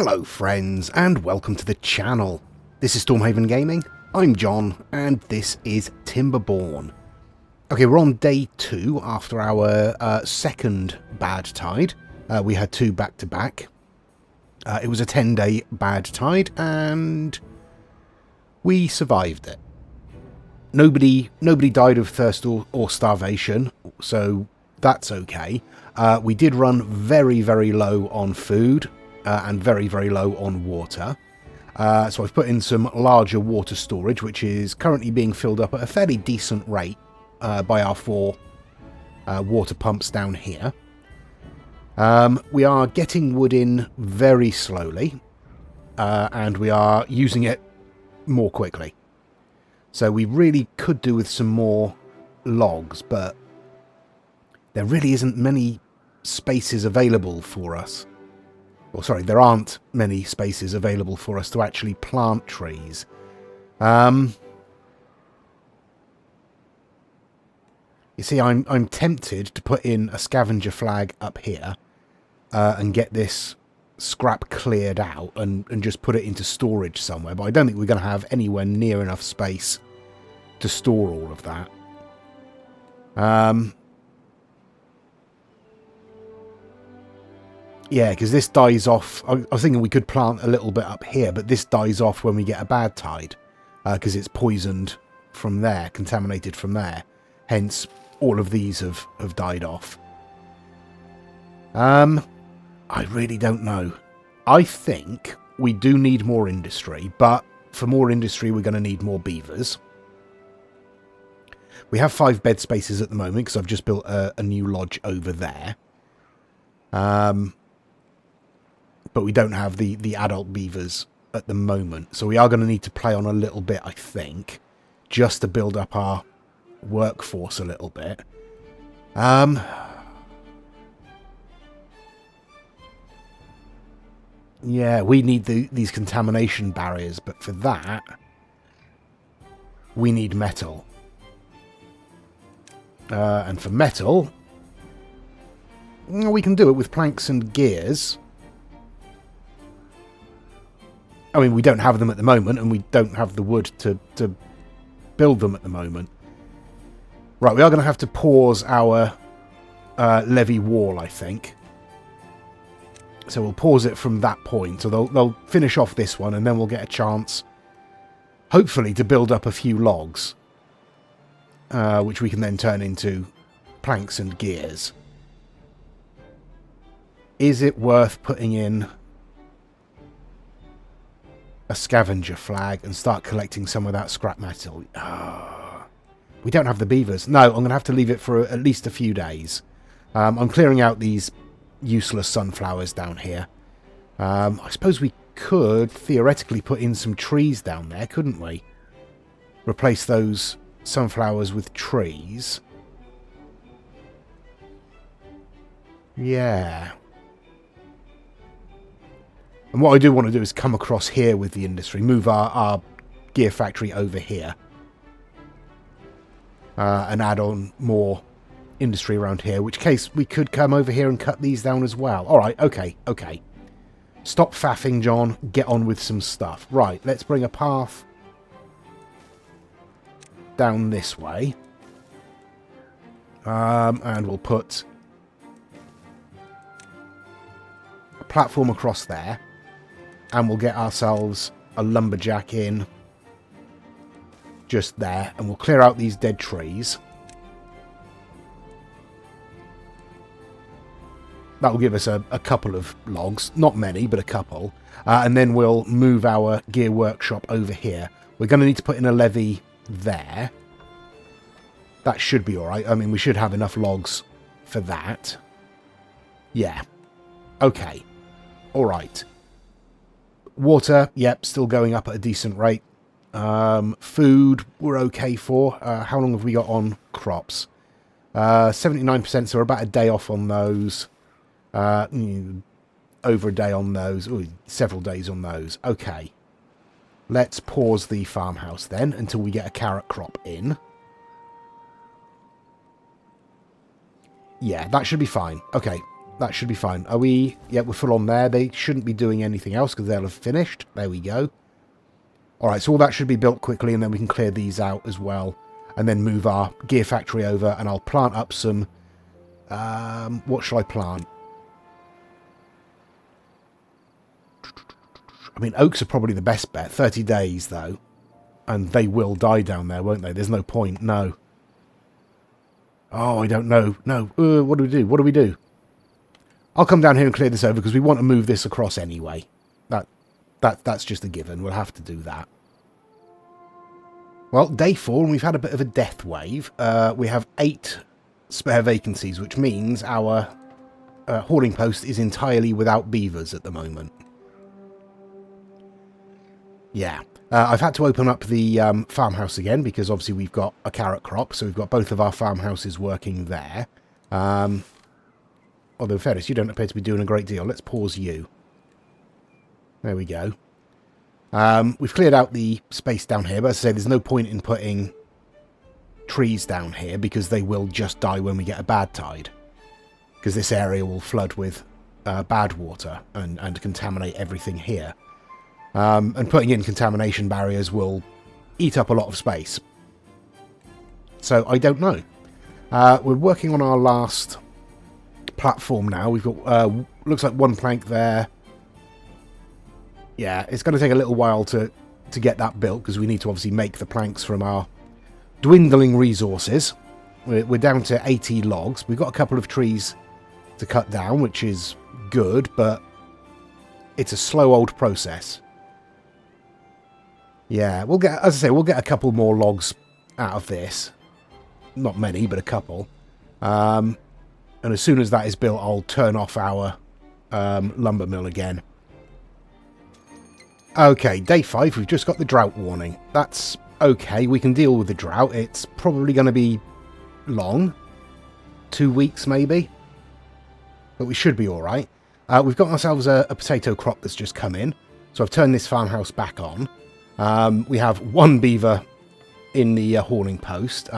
Hello friends, and welcome to the channel. This is Stormhaven Gaming, I'm John, and this is Timberborn. Okay, we're on day 2 after our second bad tide. We had 2 back-to-back. It was a 10-day bad tide, and we survived it. Nobody died of thirst or starvation, so that's okay. We did run very, very low on food. And very, very low on water. So I've put in some larger water storage, which is currently being filled up at a fairly decent rate by our 4 water pumps down here. We are getting wood in very slowly, and we are using it more quickly. So we really could do with some more logs, but there really isn't many spaces available for us. Well, sorry, there aren't many spaces available for us to actually plant trees. You see, I'm tempted to put in a scavenger flag up here and get this scrap cleared out and just put it into storage somewhere, but I don't think we're going to have anywhere near enough space to store all of that. Yeah, because this dies off. I was thinking we could plant a little bit up here, but this dies off when we get a bad tide, because it's poisoned from there, contaminated from there. Hence, all of these have died off. I really don't know. I think we do need more industry, but for more industry, we're going to need more beavers. We have 5 bed spaces at the moment, because I've just built a new lodge over there. But we don't have the adult beavers at the moment. So we are going to need to play on a little bit, I think, just to build up our workforce a little bit. Yeah, we need these contamination barriers, but for that, we need metal. And for metal, we can do it with planks and gears. I mean, we don't have them at the moment, and we don't have the wood to build them at the moment. Right, we are going to have to pause our levee wall, I think. So we'll pause it from that point. So they'll finish off this one, and then we'll get a chance, hopefully, to build up a few logs, which we can then turn into planks and gears. Is it worth putting in a scavenger flag and start collecting some of that scrap metal? We don't have the beavers. No, I'm going to have to leave it for at least a few days. I'm clearing out these useless sunflowers down here. I suppose we could theoretically put in some trees down there, couldn't we? Replace those sunflowers with trees. Yeah. And what I do want to do is come across here with the industry, move our gear factory over here, and add on more industry around here, which case we could come over here and cut these down as well. Alright, okay. Stop faffing, John. Get on with some stuff. Right, let's bring a path down this way. And we'll put a platform across there. And we'll get ourselves a lumberjack in just there. And we'll clear out these dead trees. That will give us a couple of logs. Not many, but a couple. And then we'll move our gear workshop over here. We're going to need to put in a levee there. That should be alright. I mean, we should have enough logs for that. Yeah. Okay. Alright. Water, yep, still going up at a decent rate. Food, we're okay for. How long have we got on crops? 79%, so we're about a day off on those. Over a day on those. Ooh, several days on those. Okay. Let's pause the farmhouse then until we get a carrot crop in. Yeah, that should be fine. Okay. That should be fine. Are we... Yeah, we're full on there. They shouldn't be doing anything else because they'll have finished. There we go. Alright, so all that should be built quickly, and then we can clear these out as well. And then move our gear factory over, and I'll plant up some... what shall I plant? I mean, oaks are probably the best bet. 30 days, though. And they will die down there, won't they? There's no point. No. Oh, I don't know. No. What do we do? What do we do? I'll come down here and clear this over because we want to move this across anyway. That's just a given. We'll have to do that. Well, day 4, and we've had a bit of a death wave. We have 8 spare vacancies, which means our hauling post is entirely without beavers at the moment. Yeah. I've had to open up the farmhouse again because obviously we've got a carrot crop, so we've got both of our farmhouses working there. Although, in fairness, you don't appear to be doing a great deal. Let's pause you. There we go. We've cleared out the space down here, but as I say, there's no point in putting trees down here because they will just die when we get a bad tide. Because this area will flood with bad water and contaminate everything here. And putting in contamination barriers will eat up a lot of space. So, I don't know. We're working on our last platform now. We've got, looks like 1 plank there. Yeah, it's going to take a little while to get that built because we need to obviously make the planks from our dwindling resources. We're down to 80 logs. We've got a couple of trees to cut down, which is good, but it's a slow old process. Yeah, we'll get, as I say, we'll get a couple more logs out of this. Not many, but a couple. And as soon as that is built, I'll turn off our lumber mill again. Okay, day 5, we've just got the drought warning. That's okay, we can deal with the drought. It's probably going to be long. 2 weeks, maybe. But we should be alright. We've got ourselves a potato crop that's just come in. So I've turned this farmhouse back on. We have 1 beaver in the hauling post.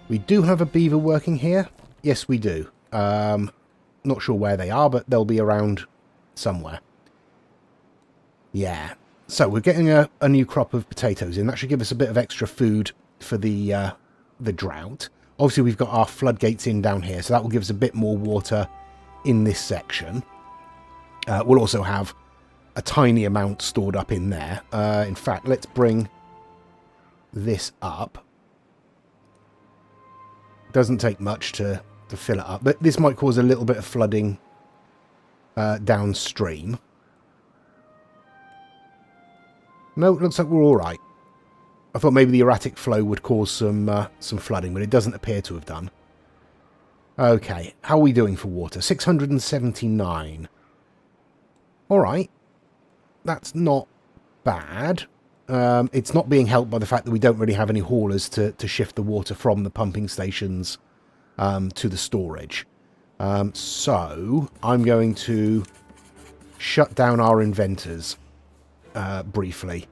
We do have a beaver working here. Yes, we do. Not sure where they are, but they'll be around somewhere. Yeah. So we're getting a new crop of potatoes in. That should give us a bit of extra food for the drought. Obviously, we've got our floodgates in down here, so that will give us a bit more water in this section. We'll also have a tiny amount stored up in there. In fact, let's bring this up. Doesn't take much to fill it up, but this might cause a little bit of flooding downstream. No, it looks like we're all right. I thought maybe the erratic flow would cause some flooding, but it doesn't appear to have done. Okay, how are we doing for water? 679. All right. That's not bad. It's not being helped by the fact that we don't really have any haulers to shift the water from the pumping stations to the storage. So I'm going to shut down our inventors briefly.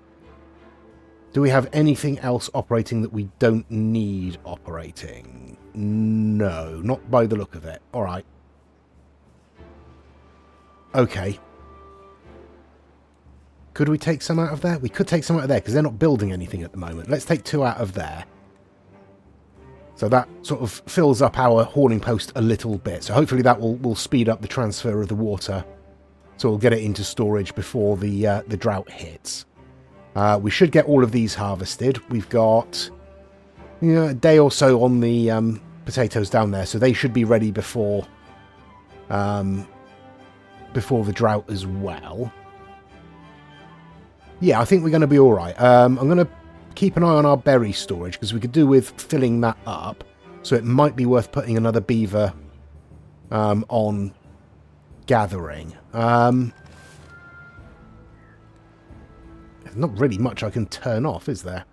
Do we have anything else operating that we don't need operating? No, not by the look of it. All right. Okay. Could we take some out of there? We could take some out of there because they're not building anything at the moment. Let's take 2 out of there. So that sort of fills up our hauling post a little bit. So hopefully that will speed up the transfer of the water. So we'll get it into storage before the drought hits. We should get all of these harvested. We've got a day or so on the potatoes down there. So they should be ready before the drought as well. Yeah, I think we're going to be all right. I'm going to keep an eye on our berry storage because we could do with filling that up. So it might be worth putting another beaver on gathering. There's not really much I can turn off, is there?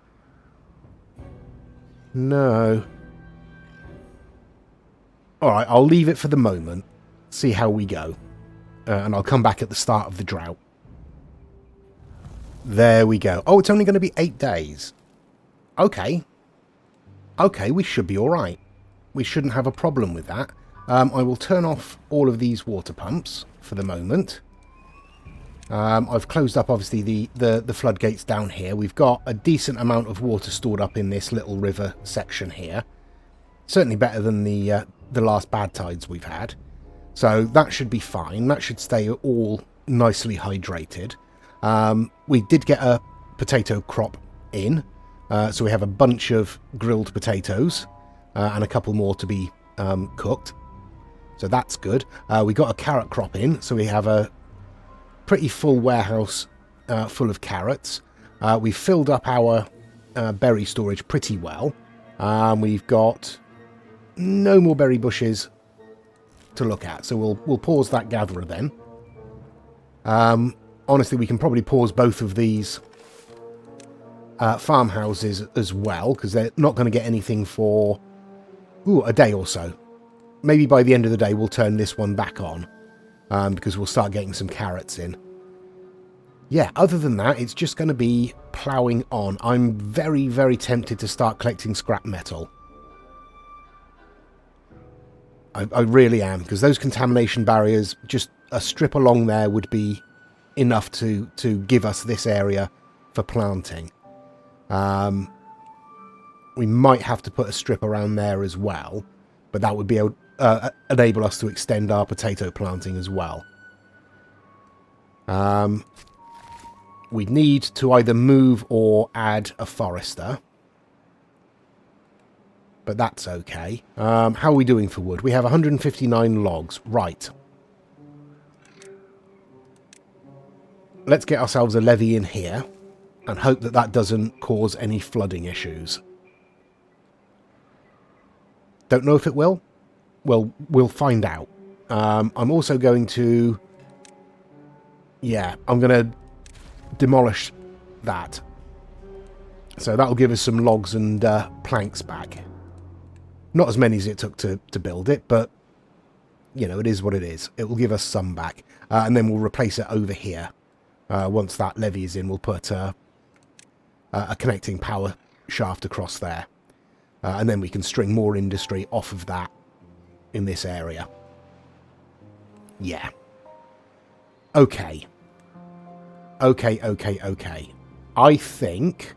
No. All right, I'll leave it for the moment. See how we go. And I'll come back at the start of the drought. There we go. Oh, it's only going to be 8 days. Okay. Okay, we should be all right. we shouldn't have a problem with that. I will turn off all of these water pumps for the moment. I've closed up, obviously, the floodgates down here. We've got a decent amount of water stored up in this little river section here. Certainly better than the last bad tides we've had. So that should be fine. That should stay all nicely hydrated. We did get a potato crop in. So we have a bunch of grilled potatoes and a couple more to be cooked. So that's good. We got a carrot crop in. So we have a pretty full warehouse full of carrots. We've filled up our berry storage pretty well. We've got no more berry bushes to look at, so we'll pause that gatherer then. Honestly, we can probably pause both of these farmhouses as well, because they're not going to get anything for a day or so. Maybe by the end of the day we'll turn this one back on, because we'll start getting some carrots in. Yeah, other than that, it's just going to be ploughing on. I'm very, very tempted to start collecting scrap metal. I really am, because those contamination barriers, just a strip along there would be enough to give us this area for planting. We might have to put a strip around there as well, but that would be enable us to extend our potato planting as well. We need to either move or add a forester. But that's okay. How are we doing for wood? We have 159 logs. Right. Let's get ourselves a levee in here and hope that that doesn't cause any flooding issues. Don't know if it will. Well, we'll find out. I'm also going to... Yeah, I'm going to demolish that. So that'll give us some logs and planks back. Not as many as it took to build it, but, you know, it is what it is. It will give us some back. And then we'll replace it over here. Once that levee is in, we'll put a connecting power shaft across there. And then we can string more industry off of that in this area. Yeah. Okay. Okay. I think...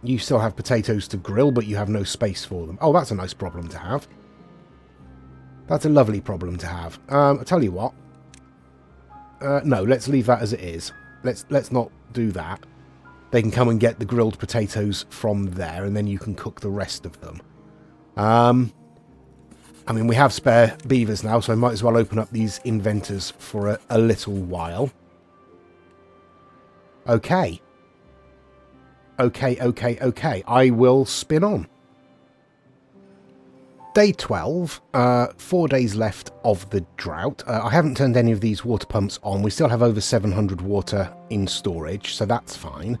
you still have potatoes to grill, but you have no space for them. Oh, that's a nice problem to have. That's a lovely problem to have. I'll tell you what. No, let's leave that as it is. Let's not do that. They can come and get the grilled potatoes from there, and then you can cook the rest of them. I mean, we have spare beavers now, so I might as well open up these inventors for a little while. Okay. Okay. I will spin on. Day 12. 4 days left of the drought. I haven't turned any of these water pumps on. We still have over 700 water in storage, so that's fine.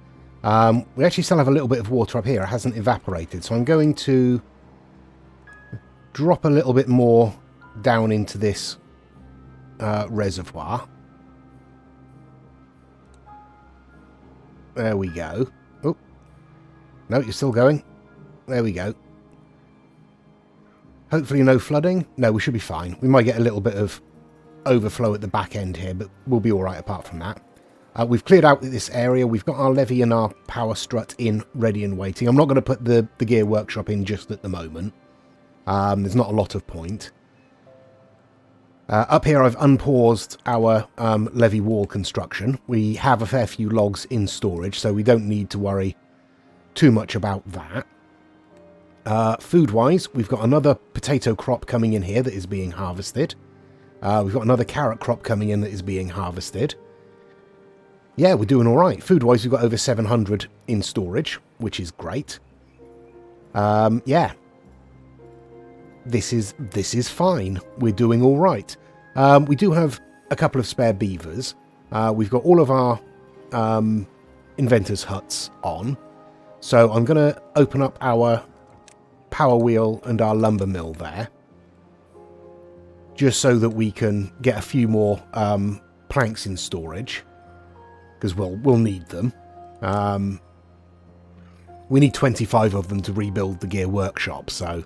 We actually still have a little bit of water up here. It hasn't evaporated, so I'm going to drop a little bit more down into this reservoir. There we go. Oh, no, you're still going. There we go. Hopefully no flooding. No, we should be fine. We might get a little bit of overflow at the back end here, but we'll be all right apart from that. We've cleared out this area. We've got our levee and our power strut in, ready and waiting. I'm not going to put the gear workshop in just at the moment. There's not a lot of point. Up here I've unpaused our levee wall construction. We have a fair few logs in storage, so we don't need to worry too much about that. Food-wise, we've got another potato crop coming in here that is being harvested. We've got another carrot crop coming in that is being harvested. Yeah, we're doing all right. Food-wise, we've got over 700 in storage, which is great. Yeah. This is fine. We're doing all right. We do have a couple of spare beavers. We've got all of our inventors' huts on. So I'm going to open up our power wheel and our lumber mill there. Just so that we can get a few more planks in storage. Because we'll need them. We need 25 of them to rebuild the gear workshop, so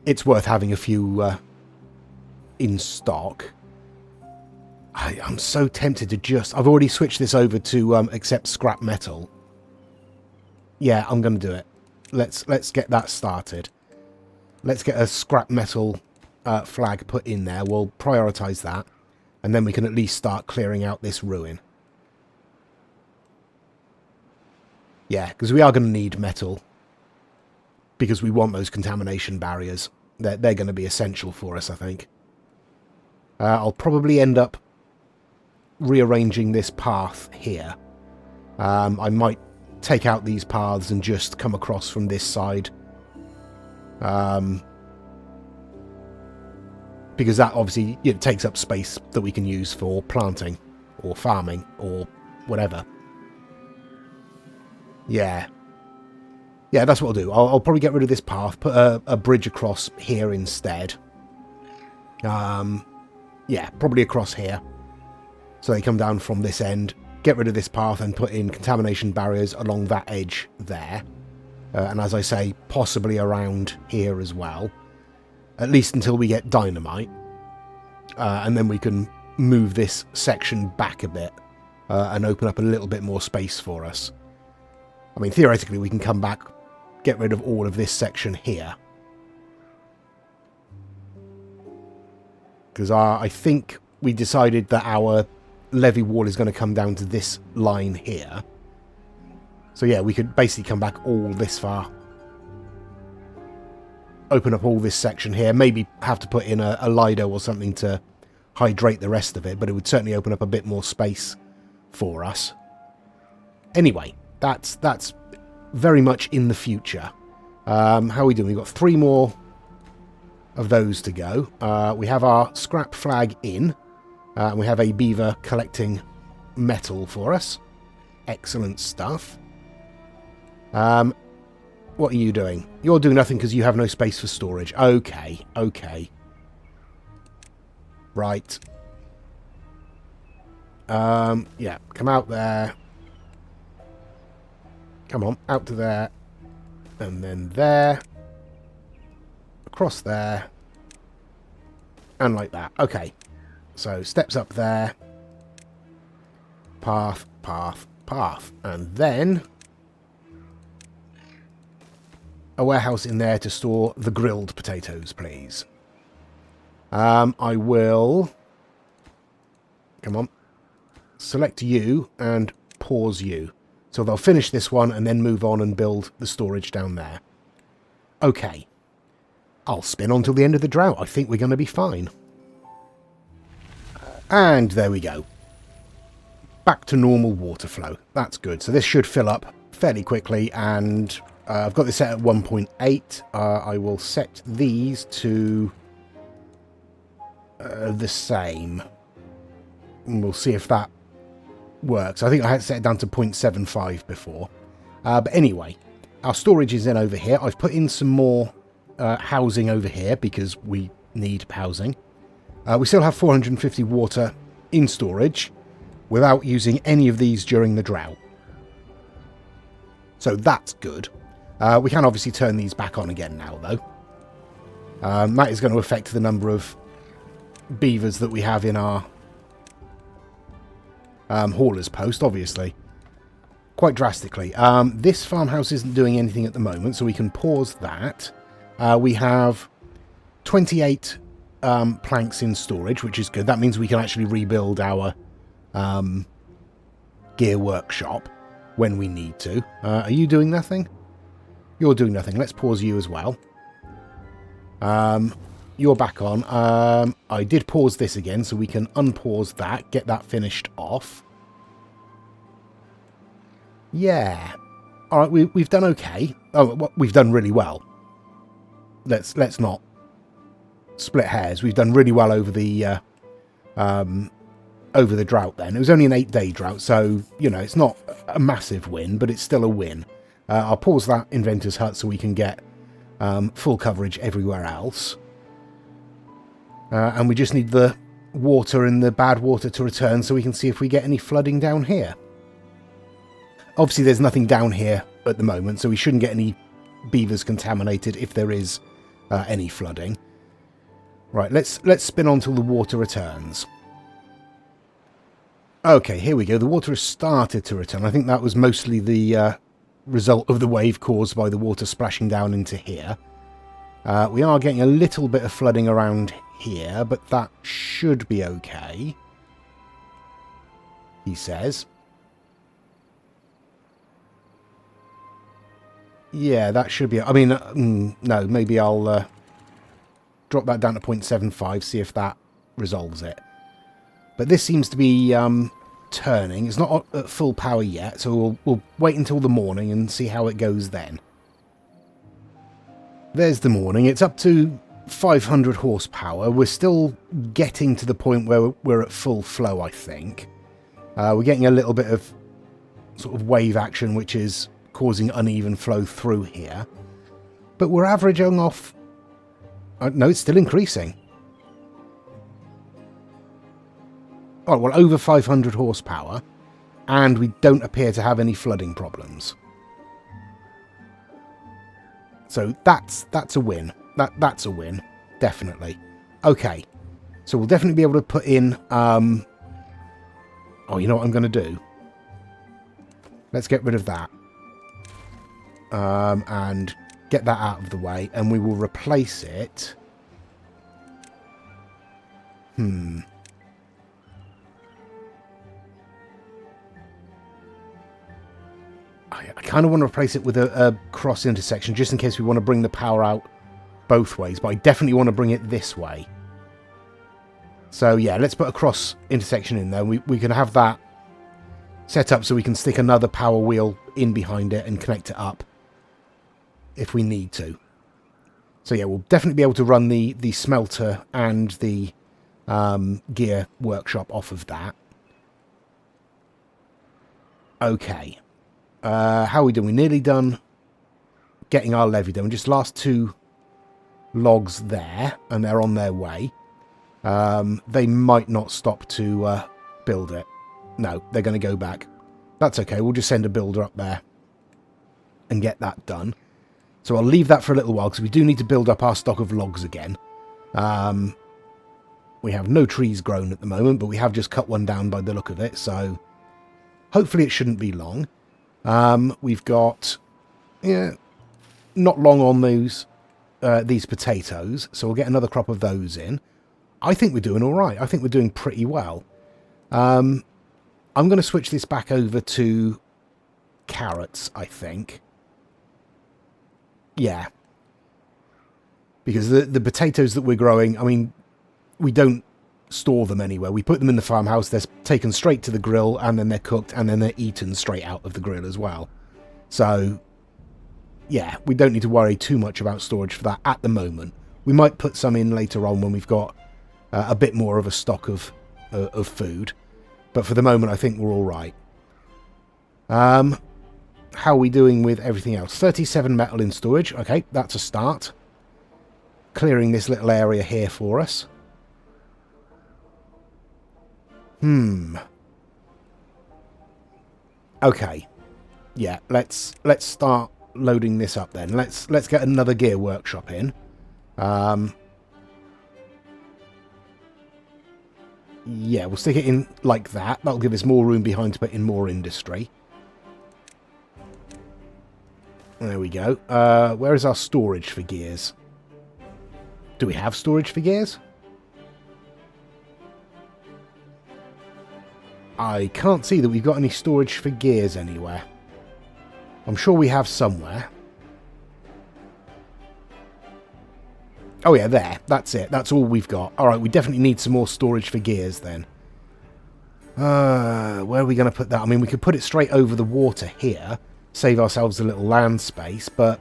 it's worth having a few in stock. I'm so tempted to just... I've already switched this over to accept scrap metal. Yeah, I'm going to do it. Let's get that started. Let's get a scrap metal flag put in there. We'll prioritise that. And then we can at least start clearing out this ruin. Yeah, because we are going to need metal. Because we want those contamination barriers. They're going to be essential for us, I think. I'll probably end up rearranging this path here. I might take out these paths and just come across from this side. Because that obviously takes up space that we can use for planting or farming or whatever. Yeah. Yeah, that's what I'll do. I'll probably get rid of this path, put a bridge across here instead. Yeah, probably across here. So they come down from this end, get rid of this path and put in contamination barriers along that edge there. And as I say, possibly around here as well. At least until we get dynamite. And then we can move this section back a bit and open up a little bit more space for us. I mean, theoretically, we can come back, get rid of all of this section here. Because I think we decided that our levee wall is going to come down to this line here. So yeah, we could basically come back all this far. Open up all this section here. Maybe have to put in a Lido or something to hydrate the rest of it. But it would certainly open up a bit more space for us. Anyway, that's very much in the future. How are we doing? We've got 3 more of those to go. We have our scrap flag in. We have a beaver collecting metal for us. Excellent stuff. What are you doing? You're doing nothing because you have no space for storage. Okay, okay. Right. Yeah, come out there. Come on, out to there. And then there. Across there. And like that. Okay. So, steps up there. Path, path, path. And then a warehouse in there to store the grilled potatoes, please. I will... Come on. Select you and pause you. So they'll finish this one and then move on and build the storage down there. Okay. I'll spin on till the end of the drought. I think we're going to be fine. And there we go. Back to normal water flow. That's good. So this should fill up fairly quickly, and I've got this set at 1.8. I will set these to the same. And we'll see if that works. I think I had set it down to 0.75 before. But anyway, our storage is in over here. I've put in some more housing over here because we need housing. We still have 450 water in storage without using any of these during the drought. So that's good. We can obviously turn these back on again now, though. That is going to affect the number of beavers that we have in our hauler's post, obviously. Quite drastically. This farmhouse isn't doing anything at the moment, so we can pause that. We have 28 planks in storage, which is good. That means we can actually rebuild our gear workshop when we need to. Are you doing nothing? You're doing nothing. Let's pause you as well. You're back on. I did pause this again, so we can unpause that, get that finished off. Yeah. All right, we've done okay. Oh, we've done really well. Let's not split hairs. We've done really well over the drought then. It was only an 8-day drought, so, you know, it's not a massive win, but it's still a win. I'll pause that Inventor's Hut so we can get full coverage everywhere else. And we just need the water and the bad water to return so we can see if we get any flooding down here. Obviously, there's nothing down here at the moment, so we shouldn't get any beavers contaminated if there is any flooding. Right, let's spin on till the water returns. Okay, here we go. The water has started to return. I think that was mostly the result of the wave caused by the water splashing down into here. We are getting a little bit of flooding around here, but that should be okay, he says. Yeah, that should be... I mean, no, maybe I'll drop that down to 0.75, see if that resolves it. But this seems to be turning. It's not at full power yet, so we'll wait until the morning and see how it goes then. There's the morning. It's up to 500 horsepower. We're still getting to the point where we're at full flow, I think. We're getting a little bit of sort of wave action, which is causing uneven flow through here. But we're averaging off... no, it's still increasing. Oh, well, over 500 horsepower, and we don't appear to have any flooding problems. So that's a win. That's a win, definitely. Okay, so we'll definitely be able to put in... oh, you know what I'm going to do? Let's get rid of that. And get that out of the way, and we will replace it... I kind of want to replace it with a cross intersection, just in case we want to bring the power out both ways, but I definitely want to bring it this way. So yeah, let's put a cross intersection in there. We can have that set up so we can stick another power wheel in behind it and connect it up if we need to. So yeah, we'll definitely be able to run the smelter and the gear workshop off of that. Okay. How are we doing? We're nearly done getting our levee done. Just last 2 logs there, and they're on their way. They might not stop to build it. No, they're going to go back. That's okay. We'll just send a builder up there and get that done. So I'll leave that for a little while, because we do need to build up our stock of logs again. We have no trees grown at the moment, but we have just cut one down by the look of it, so hopefully it shouldn't be long. We've got, not long on these potatoes, so we'll get another crop of those in. I think we're doing all right. I think we're doing pretty well. I'm going to switch this back over to carrots, I think. Yeah. Because the potatoes that we're growing, I mean, we don't store them anywhere. We put them in the farmhouse, they're taken straight to the grill, and then they're cooked, and then they're eaten straight out of the grill as well. So, yeah, we don't need to worry too much about storage for that at the moment. We might put some in later on when we've got a bit more of a stock of food. But for the moment, I think we're all right. How are we doing with everything else? 37 metal in storage. Okay, that's a start. Clearing this little area here for us. Okay. Yeah, let's start loading this up then. Let's get another gear workshop in. Yeah, we'll stick it in like that. That'll give us more room behind to put in more industry. There we go. Where is our storage for gears? Do we have storage for gears? I can't see that we've got any storage for gears anywhere. I'm sure we have somewhere. Oh yeah, there. That's it. That's all we've got. Alright, we definitely need some more storage for gears then. Where are we going to put that? I mean, we could put it straight over the water here. Save ourselves a little land space, but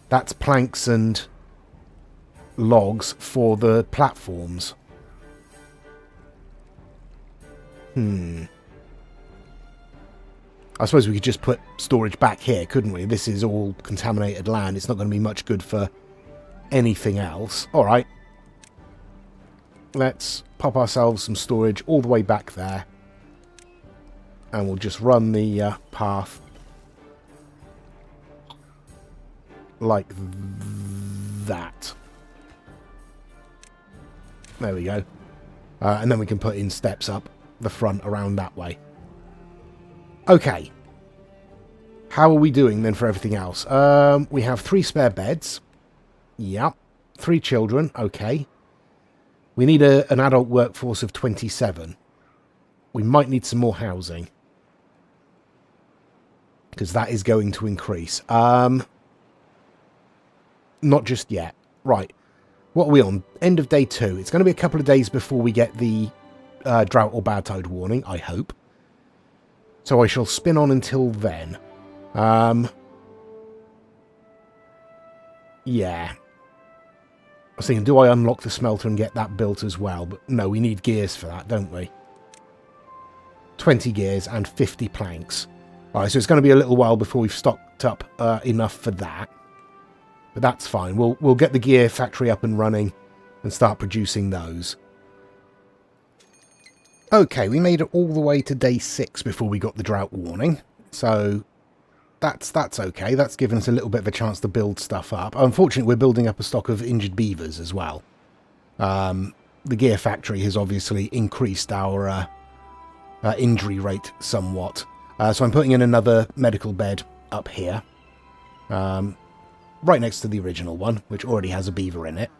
that's planks and logs for the platforms. I suppose we could just put storage back here, couldn't we? This is all contaminated land. It's not going to be much good for anything else. Alright. Let's pop ourselves some storage all the way back there. And we'll just run the path like that. There we go. And then we can put in steps up the front around that way. Okay. How are we doing then for everything else? We have 3 spare beds. Yep. 3 children. Okay. We need an adult workforce of 27. We might need some more housing, because that is going to increase. Not just yet. Right. What are we on? End of day 2. It's going to be a couple of days before we get the drought or bad tide warning, I hope. So I shall spin on until then. Yeah. I was thinking, do I unlock the smelter and get that built as well? But no, we need gears for that, don't we? 20 gears and 50 planks. Alright, so it's going to be a little while before we've stocked up enough for that. But that's fine. We'll get the gear factory up and running and start producing those. Okay, we made it all the way to day 6 before we got the drought warning. So that's okay. That's given us a little bit of a chance to build stuff up. Unfortunately, we're building up a stock of injured beavers as well. The gear factory has obviously increased our injury rate somewhat. So I'm putting in another medical bed up here. Right next to the original one, which already has a beaver in it.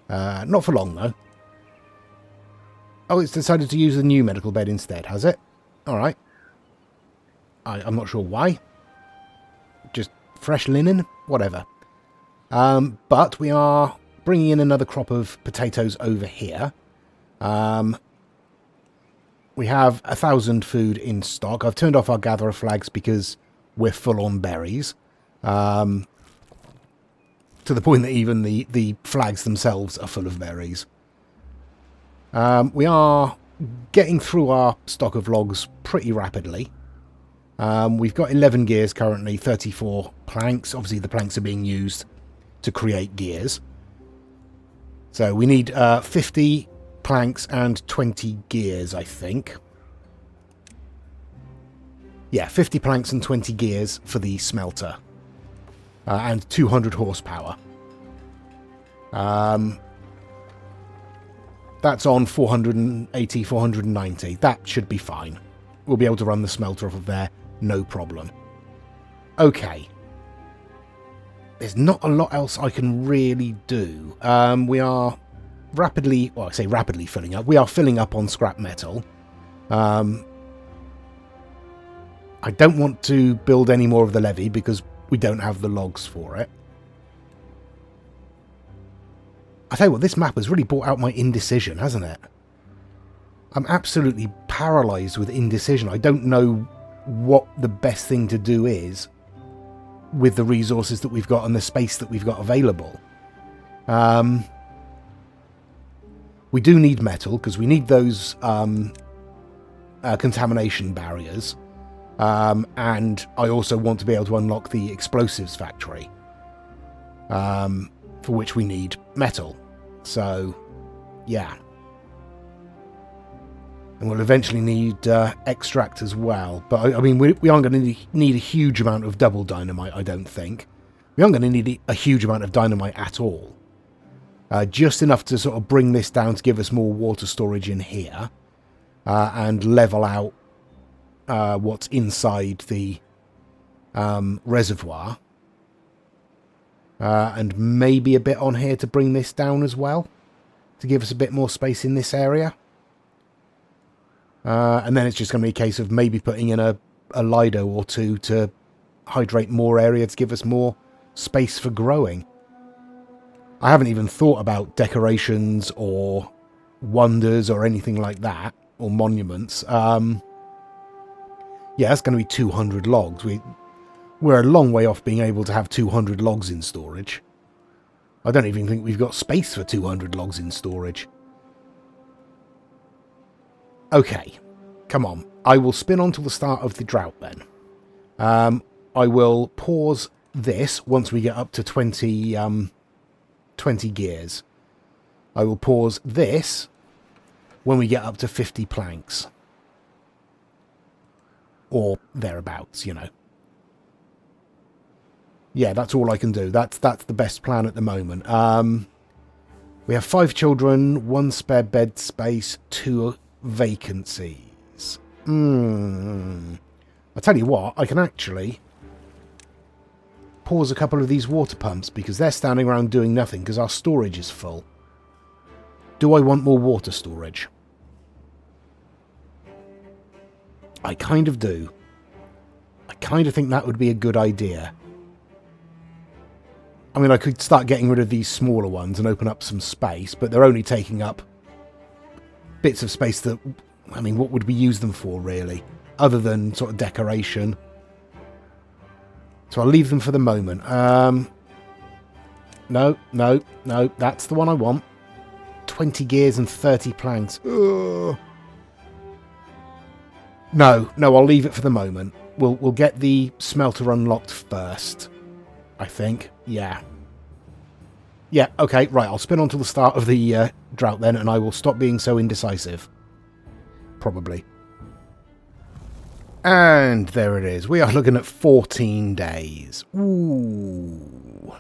Not for long, though. Oh, it's decided to use the new medical bed instead, has it? Alright. I'm not sure why. Just fresh linen? Whatever. But we are bringing in another crop of potatoes over here. We have 1,000 food in stock. I've turned off our gatherer flags because we're full on berries. To the point that even the flags themselves are full of berries. We are getting through our stock of logs pretty rapidly. We've got 11 gears currently, 34 planks. Obviously the planks are being used to create gears. So we need 50 planks and 20 gears, I think. Yeah, 50 planks and 20 gears for the smelter. And 200 horsepower. That's on 480, 490. That should be fine. We'll be able to run the smelter off of there, no problem. Okay. There's not a lot else I can really do. We are rapidly, well, I say rapidly filling up. We are filling up on scrap metal. I don't want to build any more of the levee because we don't have the logs for it. I tell you what, this map has really brought out my indecision, hasn't it? I'm absolutely paralysed with indecision. I don't know what the best thing to do is with the resources that we've got and the space that we've got available. We do need metal, because we need those contamination barriers. And I also want to be able to unlock the explosives factory, for which we need metal. So, yeah. And we'll eventually need extract as well. But, I mean, we aren't going to need a huge amount of double dynamite, I don't think. We aren't going to need a huge amount of dynamite at all. Just enough to sort of bring this down to give us more water storage in here. And level out what's inside the reservoir. And maybe a bit on here to bring this down as well. To give us a bit more space in this area. And then it's just going to be a case of maybe putting in a Lido or two to hydrate more area to give us more space for growing. I haven't even thought about decorations or wonders or anything like that. Or monuments. Yeah, that's going to be 200 logs. We're a long way off being able to have 200 logs in storage. I don't even think we've got space for 200 logs in storage. Okay, come on. I will spin on till the start of the drought then. I will pause this once we get up to 20 gears. I will pause this when we get up to 50 planks. Or thereabouts, you know. Yeah, that's all I can do. That's the best plan at the moment. We have 5 children, 1 spare bed space, 2 vacancies. I'll tell you what, I can actually pause a couple of these water pumps because they're standing around doing nothing because our storage is full. Do I want more water storage? I kind of do. I kind of think that would be a good idea. I mean, I could start getting rid of these smaller ones and open up some space, but they're only taking up bits of space that, I mean, what would we use them for, really? Other than sort of decoration. So I'll leave them for the moment. No, that's the one I want. 20 gears and 30 planks. Ugh. No, I'll leave it for the moment. We'll get the smelter unlocked first, I think. Yeah, okay, right, I'll spin on to the start of the drought then, and I will stop being so indecisive. Probably. And there it is. We are looking at 14 days. Ooh.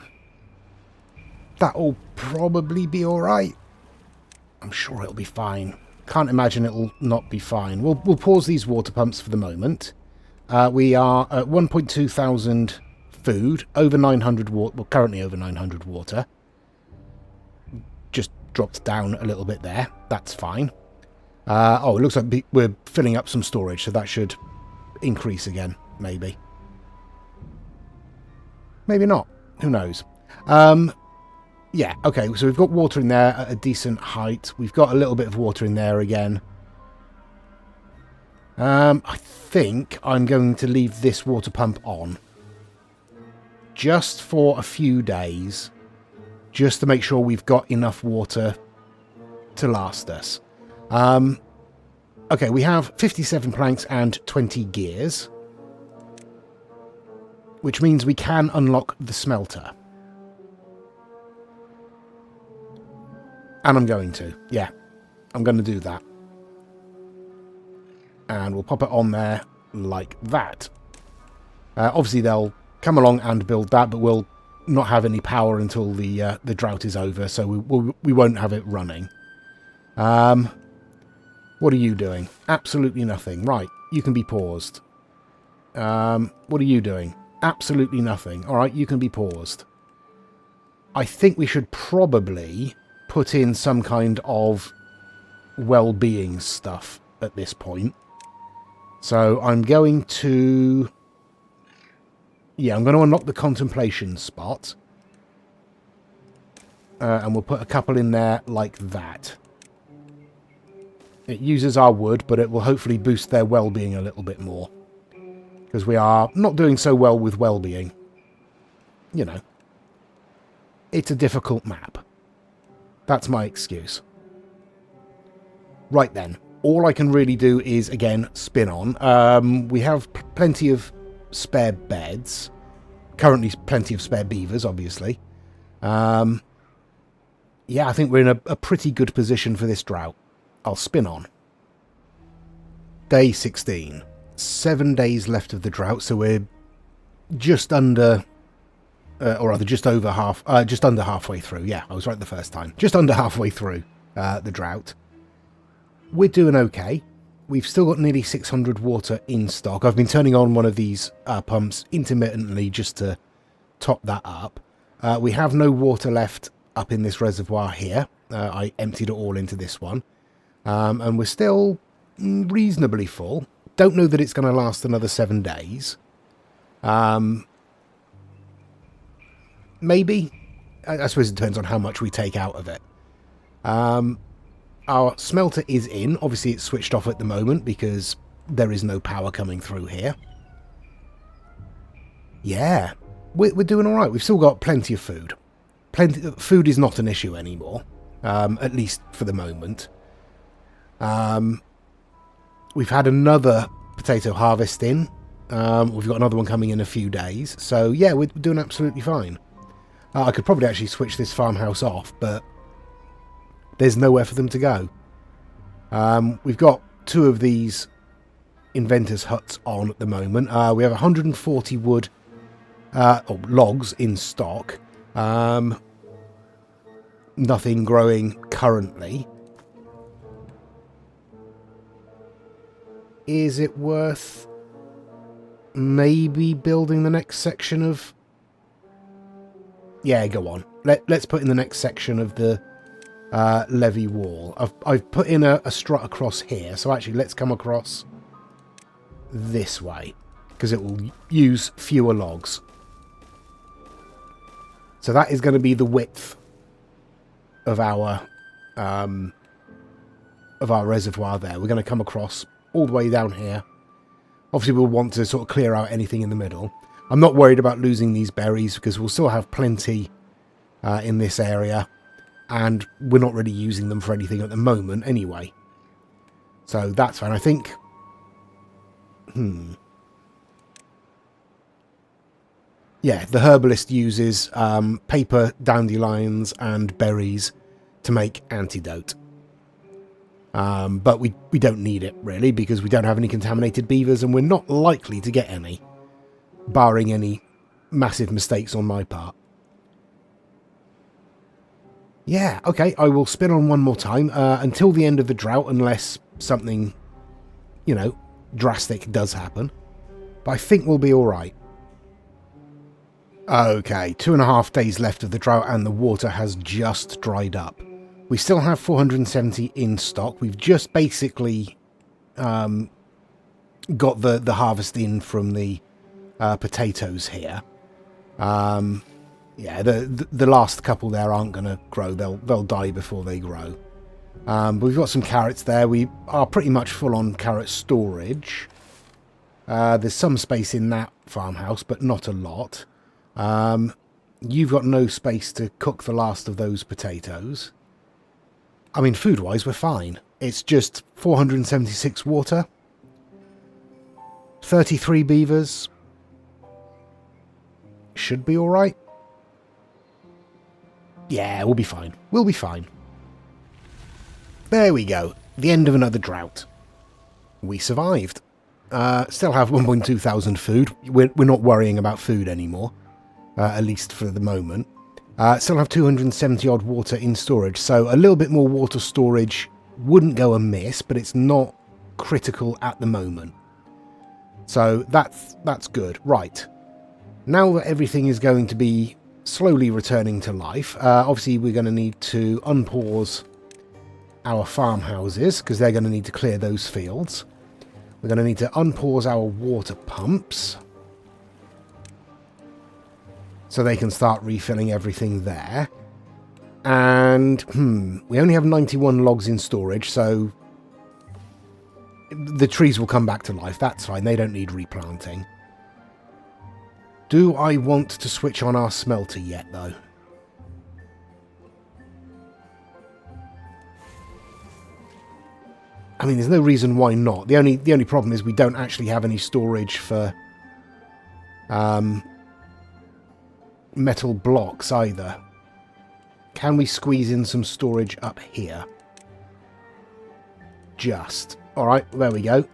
That'll probably be alright. I'm sure it'll be fine. Can't imagine it'll not be fine. We'll pause these water pumps for the moment. We are at 1.2 thousand food, over 900 water, well, currently over 900 water. Just dropped down a little bit there. That's fine. Oh, it looks like we're filling up some storage, so that should increase again, maybe. Maybe not. Who knows? Yeah, okay, so we've got water in there at a decent height. We've got a little bit of water in there again. I think I'm going to leave this water pump on. Just for a few days. Just to make sure we've got enough water to last us. Okay, we have 57 planks and 20 gears. Which means we can unlock the smelter. And I'm going to. Yeah, I'm going to do that. And we'll pop it on there like that. Obviously, they'll come along and build that, but we'll not have any power until the drought is over, so we won't have it running. What are you doing? Absolutely nothing. Right, you can be paused. What are you doing? Absolutely nothing. All right, you can be paused. I think we should probably put in some kind of well-being stuff at this point. So I'm going to... Yeah, I'm going to unlock the contemplation spot. And we'll put a couple in there like that. It uses our wood, but it will hopefully boost their well-being a little bit more. Because we are not doing so well with well-being. You know. It's a difficult map. That's my excuse. Right then. All I can really do is, again, spin on. We have plenty of spare beds. Currently plenty of spare beavers, obviously. Yeah, I think we're in a pretty good position for this drought. I'll spin on. Day 16. 7 days left of the drought, so we're just under... or rather, just over half... just under halfway through. Yeah, I was right the first time. Just under halfway through the drought. We're doing okay. We've still got nearly 600 water in stock. I've been turning on one of these pumps intermittently just to top that up. We have no water left up in this reservoir here. I emptied it all into this one. And we're still reasonably full. Don't know that it's going to last another 7 days. Maybe. I suppose it depends on how much we take out of it. Our smelter is in. Obviously, it's switched off at the moment because there is no power coming through here. Yeah, we're doing all right. We've still got plenty of food. Food is not an issue anymore, at least for the moment. We've had another potato harvest in. We've got another one coming in a few days. So, yeah, we're doing absolutely fine. I could probably actually switch this farmhouse off, but there's nowhere for them to go. We've got 2 of these inventors' huts on at the moment. We have 140 wood or logs in stock. Nothing growing currently. Is it worth maybe building the next section of... Yeah, go on. Let's put in the next section of the levee wall. I've put in a strut across here, so actually let's come across this way, because it will use fewer logs. So that is going to be the width of our reservoir there. We're going to come across all the way down here. Obviously, we'll want to sort of clear out anything in the middle. I'm not worried about losing these berries because we'll still have plenty in this area, and we're not really using them for anything at the moment anyway. So that's fine. I think... Yeah, the herbalist uses paper, dandelions, and berries to make antidote. But we don't need it, really, because we don't have any contaminated beavers, and we're not likely to get any, barring any massive mistakes on my part. Yeah, okay, I will spin on one more time until the end of the drought, unless something, you know, drastic does happen. But I think we'll be alright. Okay, 2.5 days left of the drought and the water has just dried up. We still have 470 in stock. We've just basically got the harvest in from the potatoes here. Yeah, the last couple there aren't going to grow. They'll die before they grow. But we've got some carrots there. We are pretty much full on carrot storage. There's some space in that farmhouse, but not a lot. You've got no space to cook the last of those potatoes. I mean, food-wise, we're fine. It's just 476 water. 33 beavers. Should be alright. Yeah, we'll be fine. We'll be fine. There we go. The end of another drought. We survived. Still have 1.2 thousand food. We're not worrying about food anymore. At least for the moment. Still have 270 odd water in storage, so a little bit more water storage wouldn't go amiss, but it's not critical at the moment. So that's good. Right. Now that everything is going to be slowly returning to life, obviously we're going to need to unpause our farmhouses, because they're going to need to clear those fields. We're going to need to unpause our water pumps, so they can start refilling everything there. And, we only have 91 logs in storage, so the trees will come back to life. That's fine. They don't need replanting. Do I want to switch on our smelter yet, though? I mean, there's no reason why not. The only problem is we don't actually have any storage for metal blocks either. Can we squeeze in some storage up here? Just. Alright, there we go.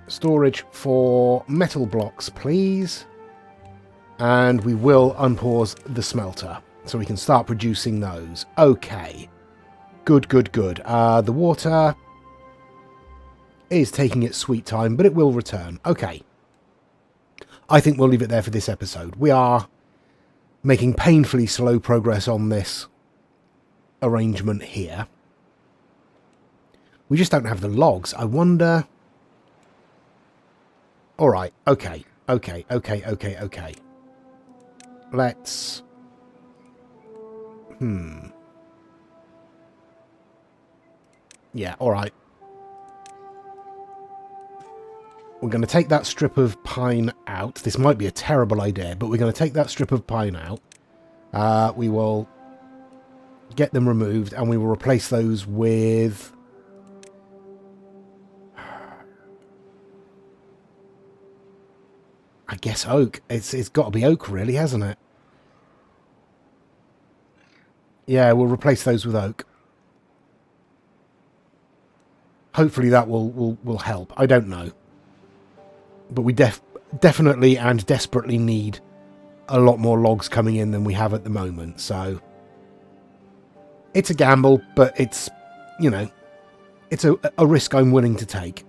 Storage for metal blocks, please. And we will unpause the smelter, so we can start producing those. Okay. Good, good, good. The water is taking its sweet time, but it will return. Okay. I think we'll leave it there for this episode. We are making painfully slow progress on this arrangement here. We just don't have the logs. I wonder... Alright, okay. Let's... Yeah, alright. We're going to take that strip of pine out. This might be a terrible idea, but we're going to take that strip of pine out. We will get them removed, and we will replace those with... I guess oak. It's got to be oak, really, hasn't it? Yeah, we'll replace those with oak. Hopefully that will help. I don't know. But we definitely and desperately need a lot more logs coming in than we have at the moment. So it's a gamble, but it's, you know, it's a risk I'm willing to take.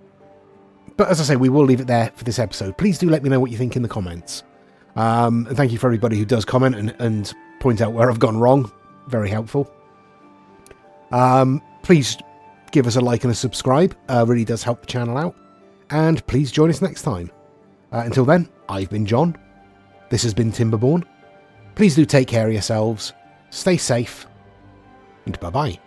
But as I say, we will leave it there for this episode. Please do let me know what you think in the comments. And thank you for everybody who does comment and point out where I've gone wrong. Very helpful. Please give us a like and a subscribe. Really does help the channel out. And please join us next time. Until then, I've been John. This has been Timberborn. Please do take care of yourselves. Stay safe. And bye-bye.